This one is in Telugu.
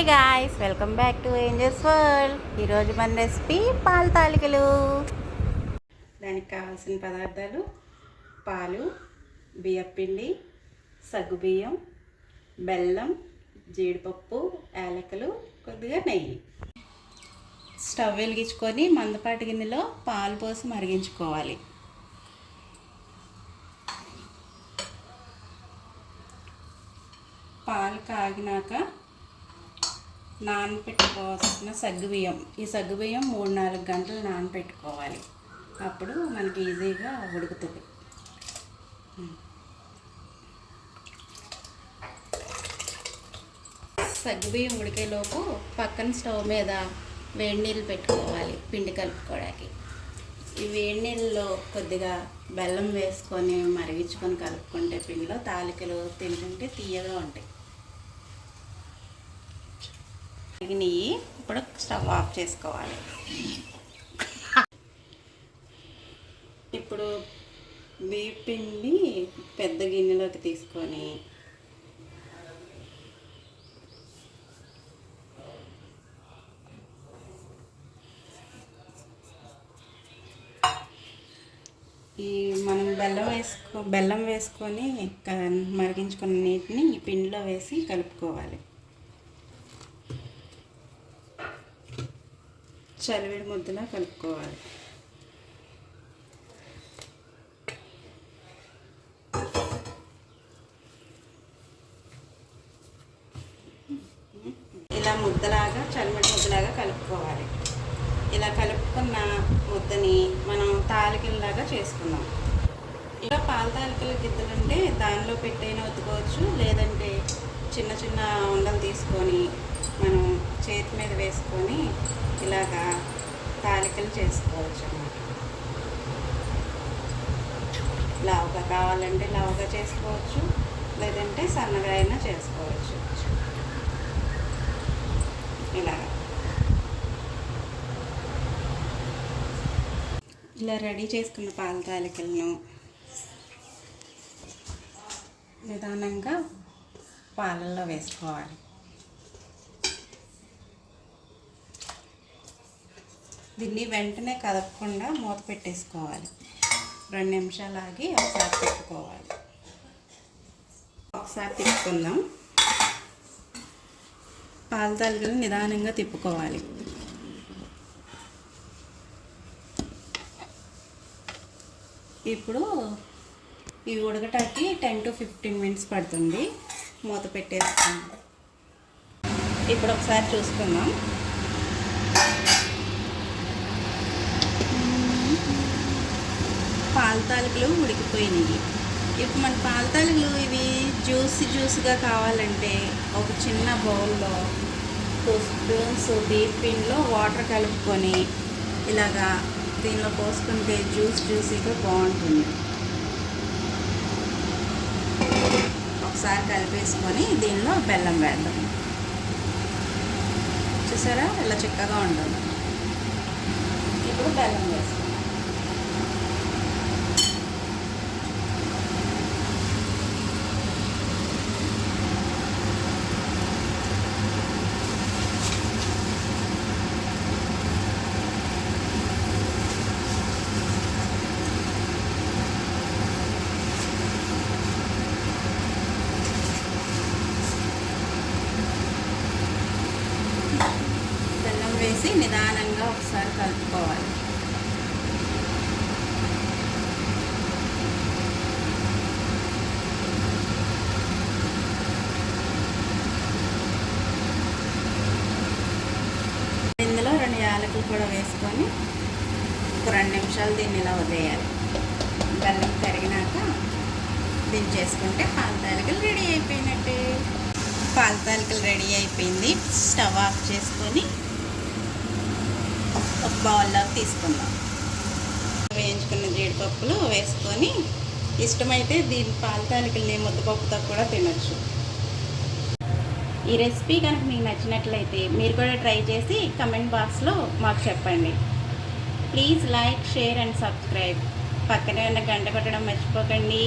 Guys, welcome back to ఏంజెస్ world. ఈరోజు మన రెసిపీ పాల తాలికలు. దానికి కావాల్సిన పదార్థాలు: పాలు, బియ్యపిండి, సగ్గుబియ్యం, బెల్లం, జీడిపప్పు, యాలకులు, కొద్దిగా నెయ్యి. స్టవ్ వెలిగించుకొని మందపాటి గిన్నెలో పాలు పోసి మరిగించుకోవాలి. పాలు కాగినాక నానబెట్టుకోవాల్సిన సగ్గుబియ్యం, ఈ సగ్గుబియ్యం 3-4 గంటలు నానబెట్టుకోవాలి. అప్పుడు మనకి ఈజీగా ఉడుకుతుంది. సగ్గుబియ్యం ఉడికేలోపు పక్కన స్టవ్ మీద వేడి నీళ్ళు పెట్టుకోవాలి పిండి కలుపుకోవడానికి. ఈ వేడి నీళ్ళలో కొద్దిగా బెల్లం వేసుకొని మరిగించుకొని కలుపుకుంటే పిండిలో తాలికలు తింటుంటే తీయగా ఉంటాయి. నెయ్యి. ఇప్పుడు స్టవ్ ఆఫ్ చేసుకోవాలి. ఇప్పుడు బియ్య పిండి పెద్ద గిన్నెలోకి తీసుకొని ఈ మనం బెల్లం వేసుకొని మరిగించుకున్న నీటిని ఈ పిండిలో వేసి కలుపుకోవాలి. చలివిడి ముద్దలా కలుపుకోవాలి. ఇలా ముద్దలాగా చలివిడి ముద్దలాగా కలుపుకోవాలి. ఇలా కలుపుకున్న ముద్దని మనం తాలికల్లాగా చేసుకుందాం. ఇలా పాల తాలికల గిద్దలుంటే దానిలో పెట్టైనా ఒత్తుకోవచ్చు, లేదంటే చిన్న చిన్న ఉండలు తీసుకొని మనం చేతి మీద వేసుకొని ఇలాగా తాలికలు చేసుకోవచ్చు అన్నమాట. లావుగా కావాలంటే లావుగా చేసుకోవచ్చు, లేదంటే సన్నగా అయినా చేసుకోవచ్చు. ఇలా రెడీ చేసుకున్న పాల తాలికలను నిదానంగా పాలల్లో వేసుకోవాలి. దీన్ని వెంటనే కదపకుండా మూత పెట్టేసుకోవాలి. 2 నిమిషాలు ఆగి ఒకసారి తిప్పుకోవాలి. ఒకసారి తిప్పుకుందాం. పాల తాలికలు నిదానంగా తిప్పుకోవాలి. ఇప్పుడు ఇవి ఉడకటానికి 10 to 15 minutes పడుతుంది. మూత పెట్టేసుకుందాం. ఇప్పుడు ఒకసారి చూసుకుందాం. పాల తాలికలు ఉడికిపోయినాయి. ఇప్పుడు మన పాల తాలికలు ఇవి జ్యూస్గా కావాలంటే ఒక చిన్న బౌల్లో 2 స్పూన్స్ బియ్య పిండిలో వాటర్ కలుపుకొని ఇలాగా దీనిలో పోసుకుంటే జ్యూసీగా బాగుంటుంది. ఒకసారి కలిపేసుకొని దీనిలో బెల్లం వేద్దాం. చూసారా ఇలా చిక్కగా ఉంటుంది. ఇప్పుడు బెల్లం వేస్తాం. వేసి నిదానంగా ఒకసారి కలుపుకోవాలి. ఇందులో 2 యాలకులు కూడా వేసుకొని ఒక 2 నిమిషాలు దీన్ని ఇలా వదిలేయాలి. బెల్లం కరిగినాక దించేసుకుంటే పాల తాలికలు రెడీ అయిపోయినట్టే. పాల తాలికలు రెడీ అయిపోయింది. స్టవ్ ఆఫ్ చేసుకొని ఒక బౌల్లో తీసుకుందాం. వేయించుకున్న జీడిపప్పులు వేసుకొని ఇష్టమైతే దీని పాల తాలికల్ని ముద్దపప్పుతో కూడా తినచ్చు. ఈ రెసిపీ కనుక మీకు నచ్చినట్లయితే మీరు కూడా ట్రై చేసి కమెంట్ బాక్స్లో మాకు చెప్పండి. Please like, share and subscribe. పక్కనే ఉన్న గంట కొట్టడం మర్చిపోకండి.